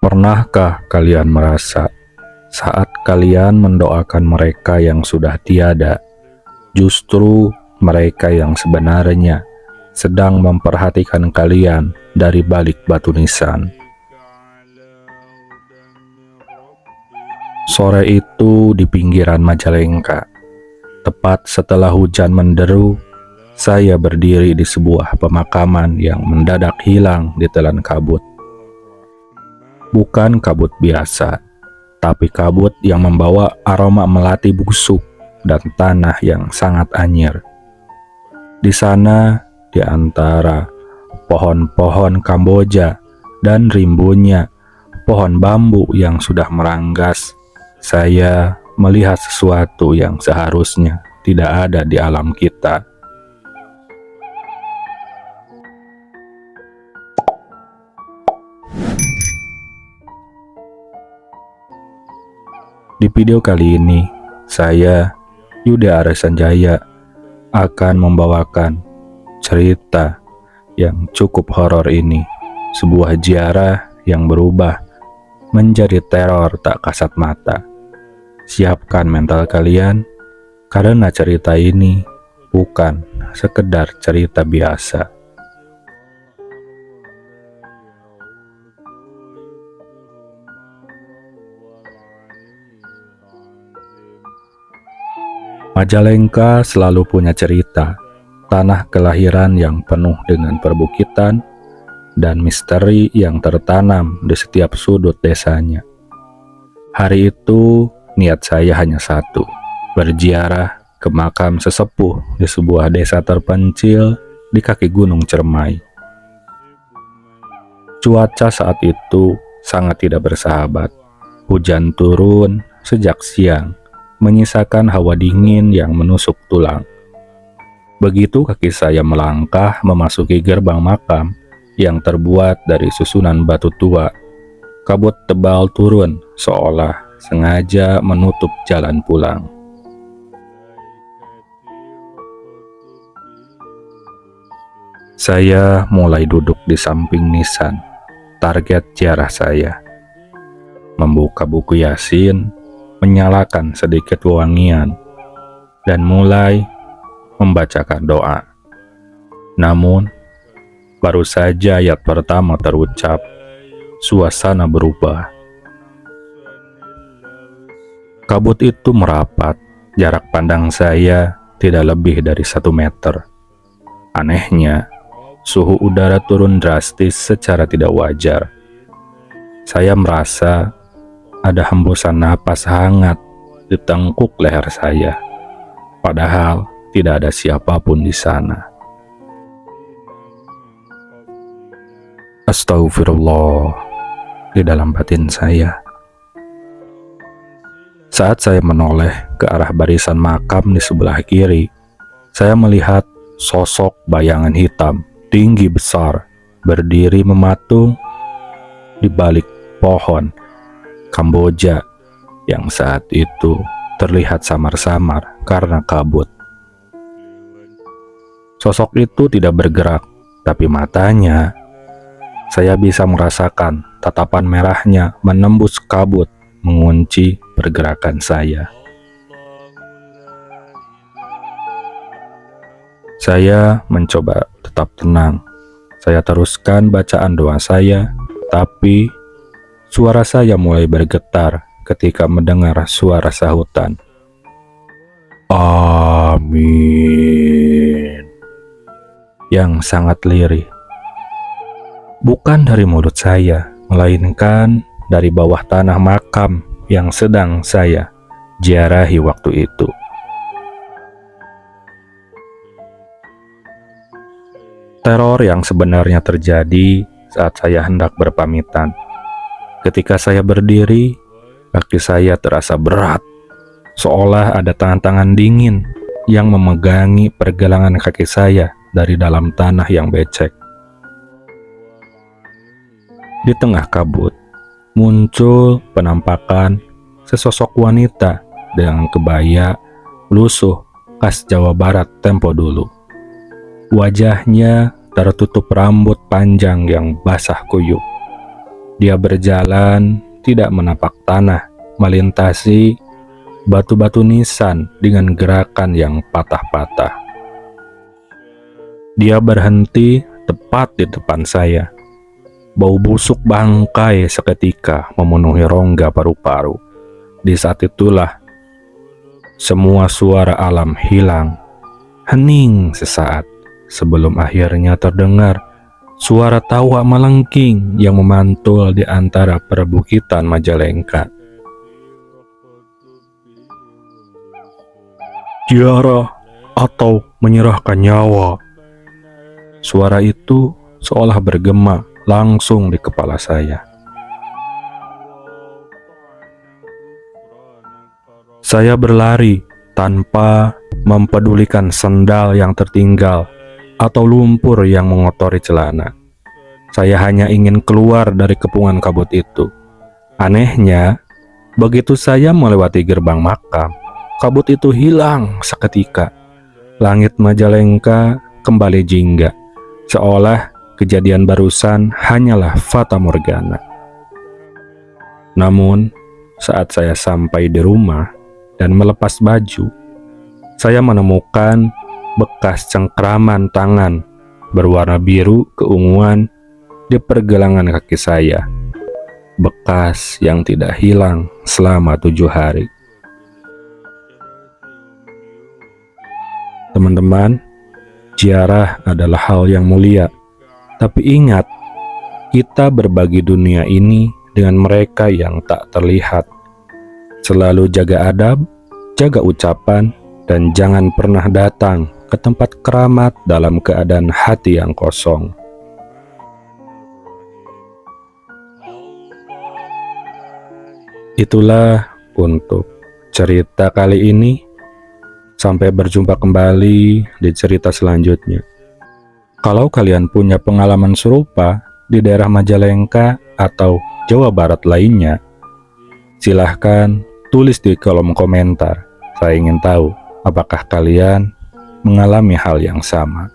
Pernahkah kalian merasa saat kalian mendoakan mereka yang sudah tiada, justru mereka yang sebenarnya sedang memperhatikan kalian dari balik batu nisan? Sore itu di pinggiran Majalengka, tepat setelah hujan menderu, saya berdiri di sebuah pemakaman yang mendadak hilang ditelan kabut. Bukan kabut biasa, tapi kabut yang membawa aroma melati busuk dan tanah yang sangat anyir. Di sana, di antara pohon-pohon Kamboja dan rimbunnya pohon bambu yang sudah meranggas, saya melihat sesuatu yang seharusnya tidak ada di alam kita. Di video kali ini, saya, Yuda Aresanjaya, akan membawakan cerita yang cukup horor ini, sebuah ziarah yang berubah menjadi teror tak kasat mata. Siapkan mental kalian, karena cerita ini bukan sekedar cerita biasa. Majalengka selalu punya cerita, tanah kelahiran yang penuh dengan perbukitan dan misteri yang tertanam di setiap sudut desanya. Hari itu, niat saya hanya satu, berziarah ke makam sesepuh di sebuah desa terpencil di kaki Gunung Cermai. Cuaca saat itu sangat tidak bersahabat. Hujan turun sejak siang, menyisakan hawa dingin yang menusuk tulang. Begitu kaki saya melangkah memasuki gerbang makam yang terbuat dari susunan batu tua, kabut tebal turun seolah sengaja menutup jalan pulang. Saya mulai duduk di samping nisan, target ziarah saya. Membuka buku Yasin, menyalakan sedikit wewangian, dan mulai membacakan doa. Namun, baru saja ayat pertama terucap, suasana berubah. Kabut itu merapat, jarak pandang saya tidak lebih dari 1 meter. Anehnya, suhu udara turun drastis secara tidak wajar. Saya merasa ada hembusan napas hangat di tengkuk leher saya, padahal tidak ada siapapun di sana. Astagfirullah di dalam batin saya. Saat saya menoleh ke arah barisan makam di sebelah kiri, saya melihat sosok bayangan hitam tinggi besar berdiri mematung di balik pohon Kamboja yang saat itu terlihat samar-samar karena kabut. Sosok itu tidak bergerak, tapi matanya, saya bisa merasakan tatapan merahnya menembus kabut, mengunci pergerakan saya. Saya mencoba tetap tenang. Saya teruskan bacaan doa saya, tapi suara saya mulai bergetar ketika mendengar suara sahutan. Amin. Yang sangat lirih. Bukan dari mulut saya, melainkan dari bawah tanah makam yang sedang saya ziarahi waktu itu. Teror yang sebenarnya terjadi saat saya hendak berpamitan. Ketika saya berdiri, kaki saya terasa berat, seolah ada tangan-tangan dingin yang memegangi pergelangan kaki saya dari dalam tanah yang becek. Di tengah kabut, muncul penampakan sesosok wanita dengan kebaya lusuh khas Jawa Barat tempo dulu. Wajahnya tertutup rambut panjang yang basah kuyup. Dia berjalan tidak menapak tanah, melintasi batu-batu nisan dengan gerakan yang patah-patah. Dia berhenti tepat di depan saya. Bau busuk bangkai seketika memenuhi rongga paru-paru. Di saat itulah semua suara alam hilang. Hening sesaat sebelum akhirnya terdengar suara tawa melengking yang memantul di antara perbukitan Majalengka. Ziarah atau menyerahkan nyawa. Suara itu seolah bergema langsung di kepala saya. Saya berlari tanpa mempedulikan sendal yang tertinggal atau lumpur yang mengotori celana. Saya hanya ingin keluar dari kepungan kabut itu. Anehnya, begitu saya melewati gerbang makam, kabut itu hilang seketika. Langit Majalengka kembali jingga, seolah kejadian barusan hanyalah fata morgana. Namun, saat saya sampai di rumah dan melepas baju, saya menemukan bekas cengkraman tangan berwarna biru keunguan di pergelangan kaki saya. Bekas yang tidak hilang selama 7 hari. Teman-teman, ziarah adalah hal yang mulia. Tapi ingat, kita berbagi dunia ini dengan mereka yang tak terlihat. Selalu jaga adab, jaga ucapan, dan jangan pernah datang ke tempat keramat dalam keadaan hati yang kosong. Itulah untuk cerita kali ini. Sampai berjumpa kembali di cerita selanjutnya. Kalau kalian punya pengalaman serupa di daerah Majalengka atau Jawa Barat lainnya, silahkan tulis di kolom komentar. Saya ingin tahu apakah kalian mengalami hal yang sama.